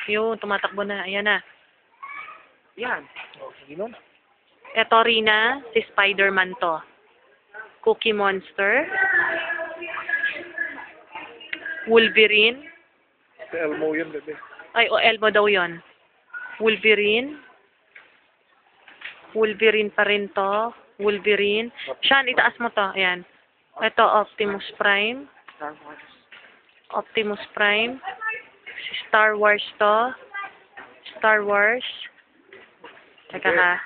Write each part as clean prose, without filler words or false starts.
Yun, tumatakbo na. Ayan na. Yan. O, sige nun. Eto, Rina, si Spider-Man to. Cookie Monster. Wolverine. Sa Elmo yun, bebe. Ay, o Elmo daw yon. Wolverine. Wolverine pa rin to. Wolverine. Sean, itaas mo to. Ayan. Ito, Optimus Prime. Star Wars. Optimus Prime. Si Star Wars to. Star Wars. Teka ha.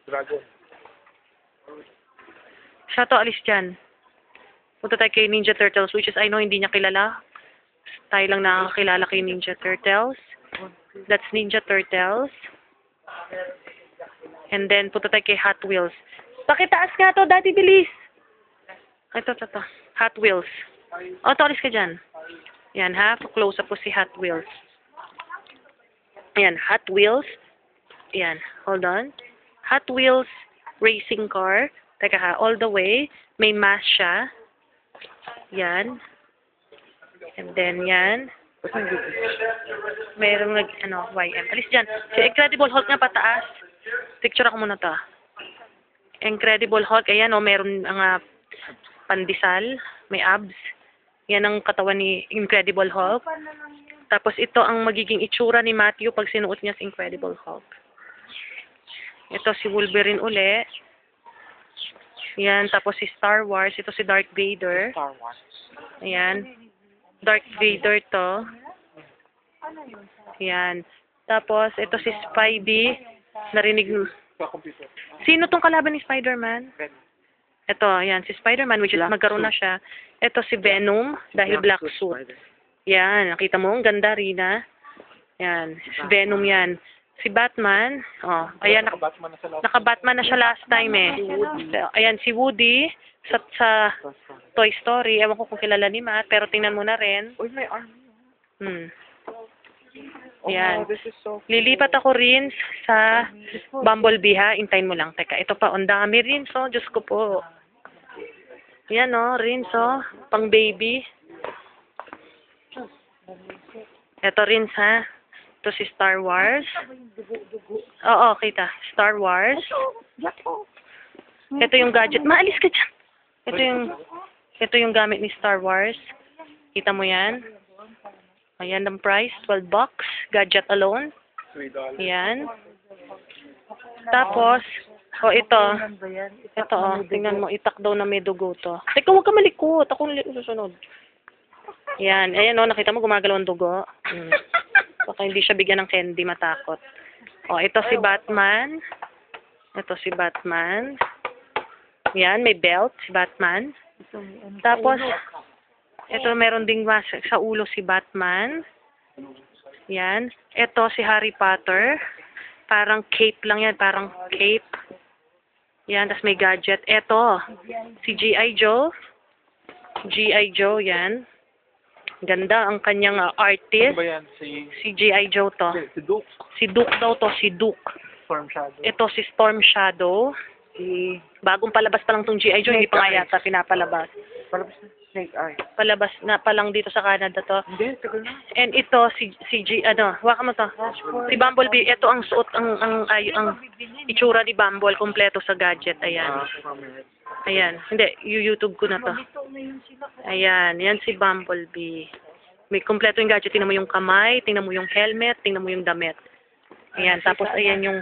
Dragon. Siya to, alis dyan. Punta tayo kay Ninja Turtles, which is I know hindi niya kilala. Tayo lang nakakilala kay Ninja Turtles. That's Ninja Turtles. And then, punta tayo kay Hot Wheels. Pakitaas nga to, Daddy, bilis! Ito. Hot Wheels. O, alis ka dyan. Yan, ha? Close up po si Hot Wheels. Ayan, Hot Wheels. Ayan, hold on. Hot Wheels racing car. Teka ha, all the way. May mask siya. Yan. And then, yan. Mayroong YM. Alis dyan. Si Incredible Hulk nga pataas. Picture ako muna to. Incredible Hulk. Ayan, meron ang pandesal. May abs. Yan ang katawan ni Incredible Hulk. Tapos ito ang magiging itsura ni Matthew pag sinuot niya si Incredible Hulk. Ito si Wolverine uli. Yan, tapos si Star Wars. Ito si Darth Vader. Star Wars. Ayan. Darth Vader to. Ayan. Tapos, ito si Spidey. Narinig mo. Sa computer. Sino tong kalaban ni Spider-Man? Venom. Ito, ayan. Si Spider-Man, which is Black magkaroon na suit. siya. Ito si Venom, dahil black suit. Yan, nakita mo? Ang ganda, Rina. Yan. Si Venom yan. Si Batman, ayan, Naka-Batman na sa last. naka-Batman na siya last time eh. Ayan, si Woody sa Toy Story. Ewan ko kung kilala ni Matt, pero tingnan mo na rin. Uy, may arm. Oh, Ayan. this is so cool. Lilipat ako rin sa Bumblebee ha. Intayin mo lang. Teka, ito pa. Ang dami rin, so. Diyos ko po. Yan rin, so. Pang baby. Ito rin, ha. Ito si Star Wars. Oo, kita. Star Wars. Ito yung gadget. Maalis ka dyan. Ito yung gamit ni Star Wars. Kita mo yan? Ayan ang price. $12. Gadget alone. $3. Ayan. Tapos, ito. Ito, tingnan mo. Itak daw na may dugo to. Teka, huwag ka malikot. Ako susunod. Ayan. Ayan, nakita mo gumagalaw ang dugo. Baka hindi siya bigyan ng candy, matakot. Ito si Batman. Ito si Batman. Yan, may belt si Batman. Tapos, ito meron ding sa ulo si Batman. Yan. Ito si Harry Potter. Parang cape lang yan, parang cape. Yan, tapos may gadget. Ito, si G.I. Joe. G.I. Joe, yan. Ganda ang kanyang artist. Ano ba yan? Si G.I. Joe to. Si Duke. Si Duke daw to, si Duke. Storm Shadow. Ito si Storm Shadow. Bagong palabas pa lang tong G.I. Joe, hindi pa nga yata pinapalabas. Palabas na Snake Eye. Palabas na pa lang dito sa Canada to. Hindi, tagal na. And ito waka mo to. Si Bumblebee, ito ang suot ang itsura ni Bumble kompleto sa gadget. Ayan. Ayan. Hindi, YouTube ko na to. Ayan, yan si Bumblebee. May kompleto yung gadget. Tingnan mo yung kamay, tingnan mo yung helmet, tingnan mo yung damit. Ayan, tapos ayan yung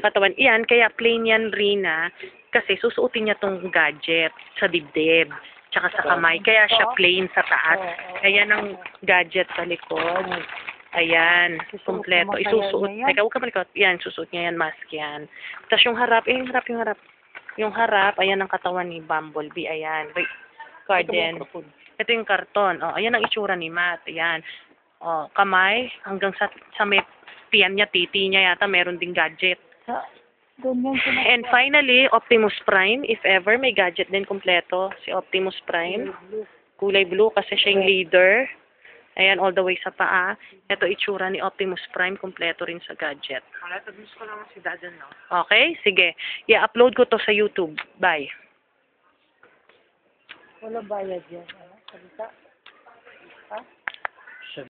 katawan. Iyan, kaya plain yan, Rina, kasi susuotin niya tong gadget sa dibdib, tsaka sa kamay. Kaya siya plain sa taas. Ayan ang gadget sa likod. Ayan, kompleto. Isusuot. Teka, huwag ka malikot. Yan, susuot niya yan, mask yan. Tapos yung harap, yung harap. Yung harap, ayan ang katawan ni Bumblebee. Ayan. Garden. Ito yung karton. Ayan ang itsura ni Matt. Ayan. Kamay, hanggang sa may tiyan niya, titi niya yata, meron ding gadget. And finally, Optimus Prime, if ever, may gadget din kompleto. Si Optimus Prime. Kulay blue kasi siya yung leader. Ayan, all the way sa paa. Ito itsura ni Optimus Prime, kompleto rin sa gadget. Gusto ko naman si Dadan, no? Okay, sige. I-upload ko to sa YouTube. Bye. Wala bayad yan. Salita. Ha?